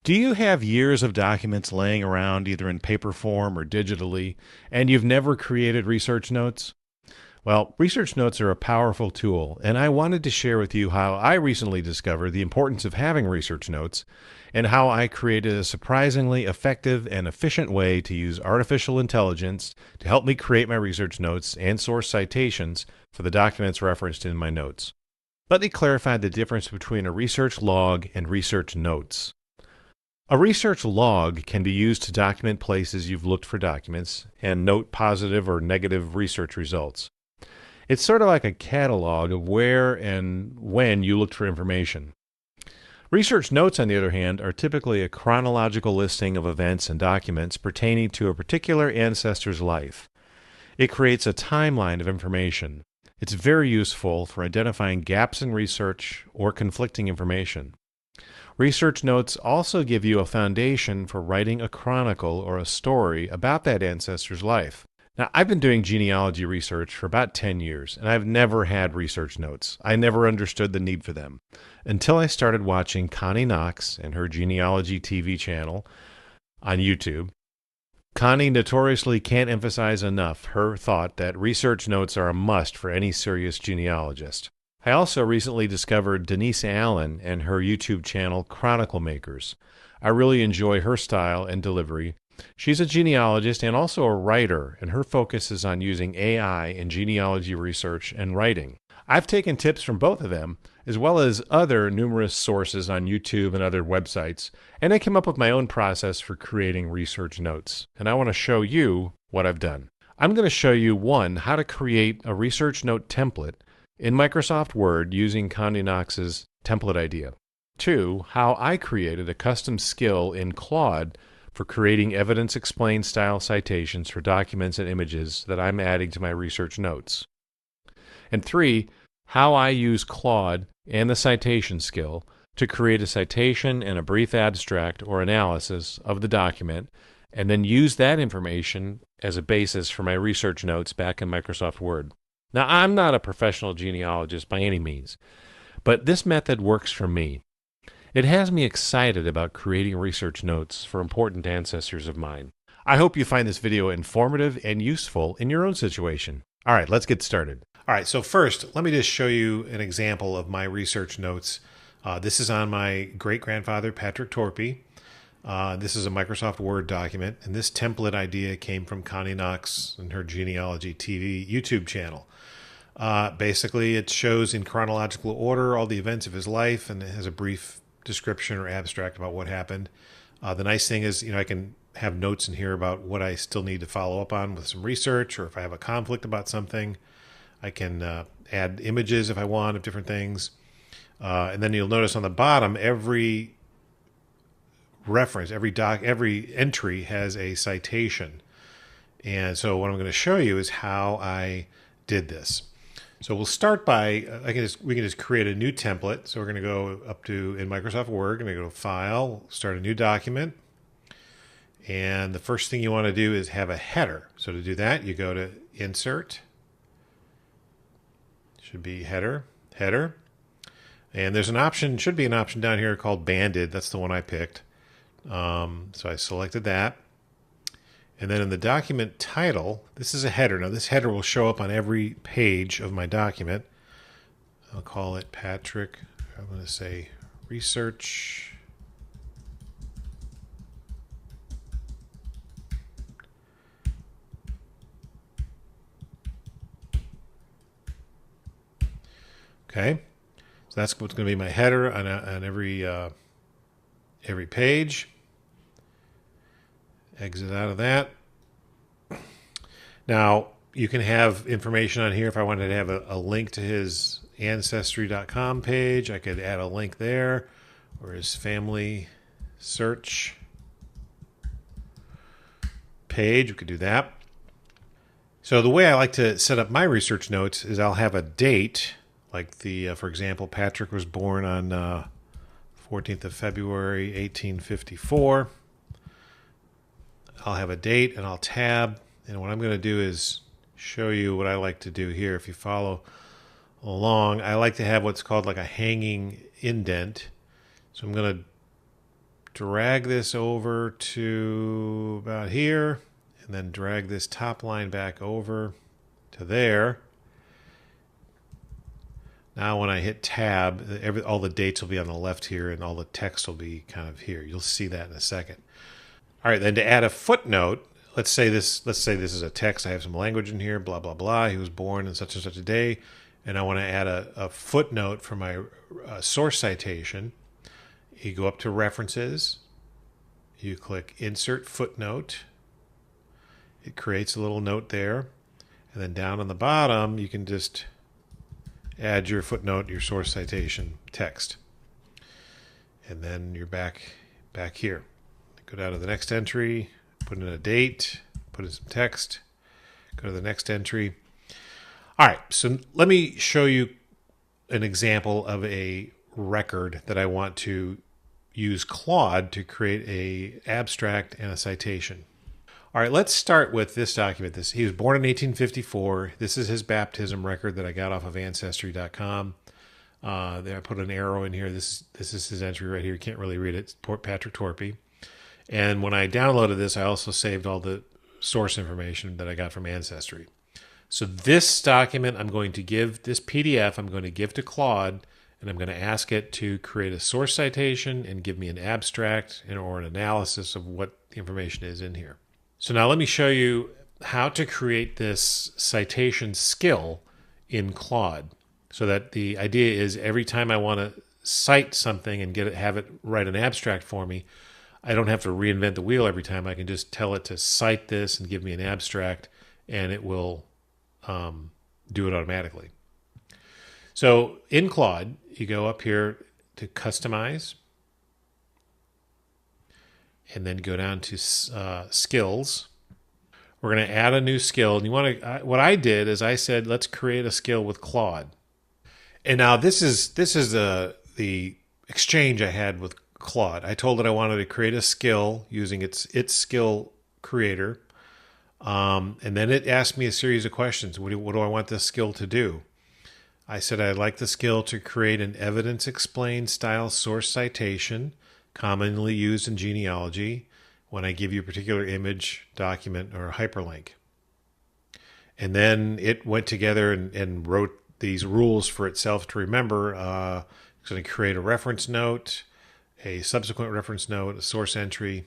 Do you have years of documents laying around either in paper form or digitally, and you've never created research notes? Well, research notes are a powerful tool, and I wanted to share with you how I recently discovered the importance of having research notes and how I created a surprisingly effective and efficient way to use artificial intelligence to help me create my research notes and source citations for the documents referenced in my notes. Let me clarify the difference between a research log and research notes. A research log can be used to document places you've looked for documents and note positive or negative research results. It's sort of like a catalog of where and when you looked for information. Research notes, on the other hand, are typically a chronological listing of events and documents pertaining to a particular ancestor's life. It creates a timeline of information. It's very useful for identifying gaps in research or conflicting information. Research notes also give you a foundation for writing a chronicle or a story about that ancestor's life. Now, I've been doing genealogy research for about 10 years, and I've never had research notes. I never understood the need for them until I started watching Connie Knox and her genealogy TV channel on YouTube. Connie notoriously can't emphasize enough her thought that research notes are a must for any serious genealogist. I also recently discovered Denise Allen and her YouTube channel Chronicle Makers. I really enjoy her style and delivery. She's a genealogist and also a writer, and her focus is on using AI in genealogy research and writing. I've taken tips from both of them, as well as other numerous sources on YouTube and other websites, and I came up with my own process for creating research notes, and I want to show you what I've done. I'm going to show you, one, how to create a research note template in Microsoft Word using Connie Knox's template idea. Two, how I created a custom skill in Claude for creating evidence-explained style citations for documents and images that I'm adding to my research notes. And three, how I use Claude and the citation skill to create a citation and a brief abstract or analysis of the document, and then use that information as a basis for my research notes back in Microsoft Word. Now, I'm not a professional genealogist by any means, but this method works for me. It has me excited about creating research notes for important ancestors of mine. I hope you find this video informative and useful in your own situation. All right, let's get started. All right, so first, let me just show you an example of my research notes. This is on my great-grandfather, Patrick Torpy. This is a Microsoft Word document, and this template idea came from Connie Knox and her Genealogy TV YouTube channel. Basically, it shows in chronological order all the events of his life, and it has a brief description or abstract about what happened. The nice thing is, I can have notes in here about what I still need to follow up on with some research, or if I have a conflict about something. I can add images if I want of different things. And then you'll notice on the bottom, every reference, every entry has a citation. And so what I'm going to show you is how I did this. So we'll start by, we can just create a new template. So we're going to go up to, in Microsoft Word, going to go to File, start a new document. And the first thing you want to do is have a header. So to do that, you go to Insert. Should be header. And there's an option, should be an option down here called Banded. That's the one I picked. So I selected that. And then in the document title, this is a header. Now this header will show up on every page of my document. I'll call it Patrick. I'm going to say Research. Okay, so that's what's going to be my header on every page. Exit out of that. Now, you can have information on here. If I wanted to have a link to his Ancestry.com page, I could add a link there, or his family search page. We could do that. So the way I like to set up my research notes is I'll have a date, like for example, Patrick was born on 14th of February, 1854. I'll have a date and I'll tab, and what I'm going to do is show you what I like to do here. If you follow along, I like to have what's called like a hanging indent. So I'm going to drag this over to about here, and then drag this top line back over to there. Now when I hit tab, all the dates will be on the left here, and all the text will be kind of here. You'll see that in a second. All right, then to add a footnote, let's say this is a text. I have some language in here, blah, blah, blah. He was born in such and such a day, and I want to add a footnote for my source citation. You go up to References. You click Insert Footnote. It creates a little note there. And then down on the bottom, you can just add your footnote, your source citation text. And then you're back here. Go down to the next entry, put in a date, put in some text, go to the next entry. All right, so let me show you an example of a record that I want to use Claude to create a abstract and a citation. All right, let's start with this document. He was born in 1854. This is his baptism record that I got off of Ancestry.com. There I put an arrow in here. This is his entry right here. You can't really read it. It's Patrick Torpy. And when I downloaded this, I also saved all the source information that I got from Ancestry. So this document this PDF, I'm going to give to Claude, and I'm going to ask it to create a source citation and give me an abstract or an analysis of what the information is in here. So now let me show you how to create this citation skill in Claude. So that the idea is every time I want to cite something and have it write an abstract for me, I don't have to reinvent the wheel every time. I can just tell it to cite this and give me an abstract, and it will do it automatically. So in Claude, you go up here to Customize, and then go down to Skills. We're going to add a new skill. And what I did is I said, let's create a skill with Claude. And now this is the exchange I had with Claude. I told it I wanted to create a skill using its skill creator. And then it asked me a series of questions. What do I want this skill to do? I said I'd like the skill to create an evidence explained style source citation commonly used in genealogy when I give you a particular image, document, or a hyperlink. And then it went together and wrote these rules for itself to remember. It's going to create a reference note, a subsequent reference note, a source entry,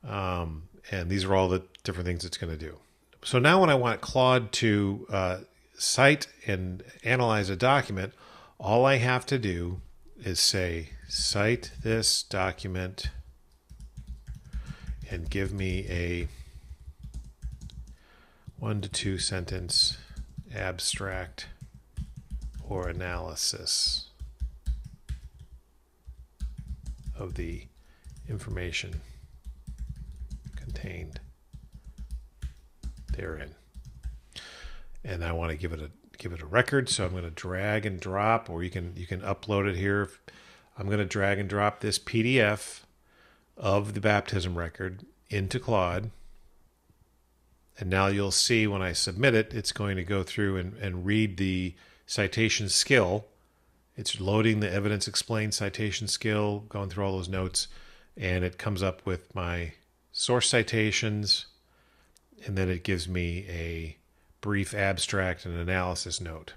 and these are all the different things it's going to do. So now when I want Claude to cite and analyze a document, all I have to do is say, cite this document and give me a 1 to 2 sentence abstract or analysis of the information contained therein. And I want to give it a record, so I'm going to drag and drop, or you can upload it here. I'm going to drag and drop this PDF of the baptism record into Claude. And now you'll see when I submit it, it's going to go through and read the citation skill. It's loading the evidence explained citation skill, going through all those notes, and it comes up with my source citations, and then it gives me a brief abstract and analysis note.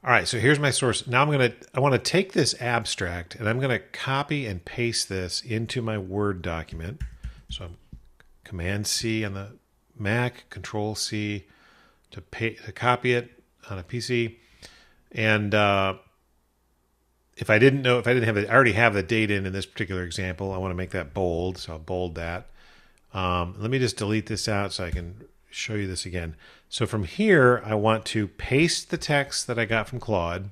All right, so here's my source. Now I want to take this abstract and I'm going to copy and paste this into my Word document. So I'm Command C on the Mac, Control C to copy it on a PC. And if I didn't have it, I already have the date in this particular example. I want to make that bold, so I'll bold that. Let me just delete this out so I can show you this again. So from here, I want to paste the text that I got from Claude,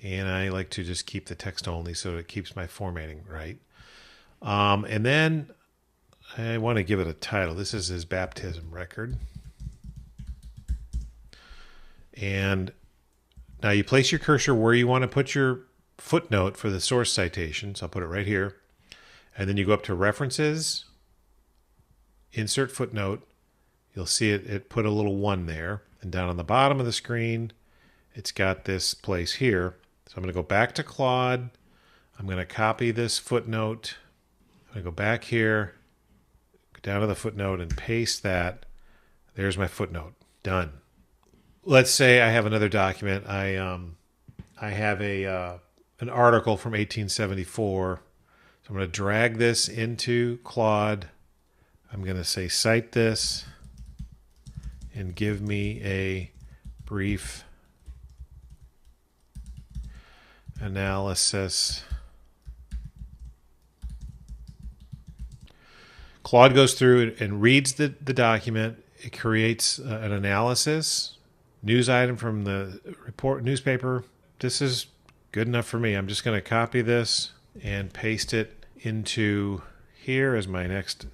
and I like to just keep the text only so it keeps my formatting right. And then I want to give it a title. This is his baptism record. And now you place your cursor where you want to put your footnote for the source citation. So I'll put it right here. And then you go up to References, Insert Footnote. You'll see it put a little 1 there. And down on the bottom of the screen, it's got this place here. So I'm going to go back to Claude. I'm going to copy this footnote. I'm going to go back here, go down to the footnote and paste that. There's my footnote. Done. Let's say I have another document. I have an article from 1874. So I'm going to drag this into Claude. I'm going to say cite this and give me a brief analysis. Claude goes through and reads the document. It creates an analysis, news item from the newspaper. This is good enough for me. I'm just going to copy this and paste it into here as my next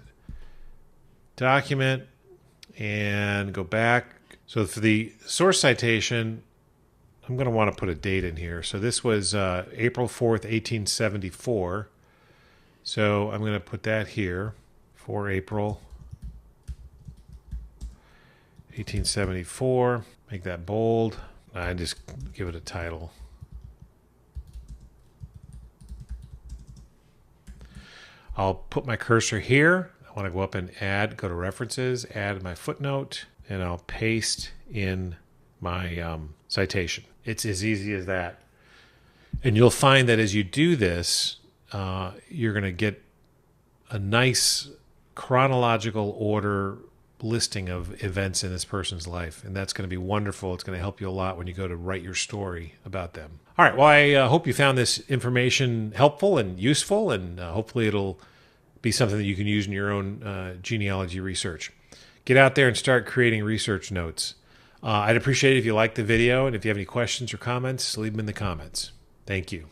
document and go back. So for the source citation, I'm going to want to put a date in here. So this was April 4th, 1874. So I'm going to put that here for April 1874. Make that bold. I just give it a title. I'll put my cursor here. I want to go up and go to references, add my footnote, and I'll paste in my citation. It's as easy as that. And you'll find that as you do this, you're going to get a nice chronological order listing of events in this person's life. And that's going to be wonderful. It's going to help you a lot when you go to write your story about them. All right. Well, I hope you found this information helpful and useful, and hopefully it'll be something that you can use in your own genealogy research. Get out there and start creating research notes. I'd appreciate it if you liked the video, and if you have any questions or comments, leave them in the comments. Thank you.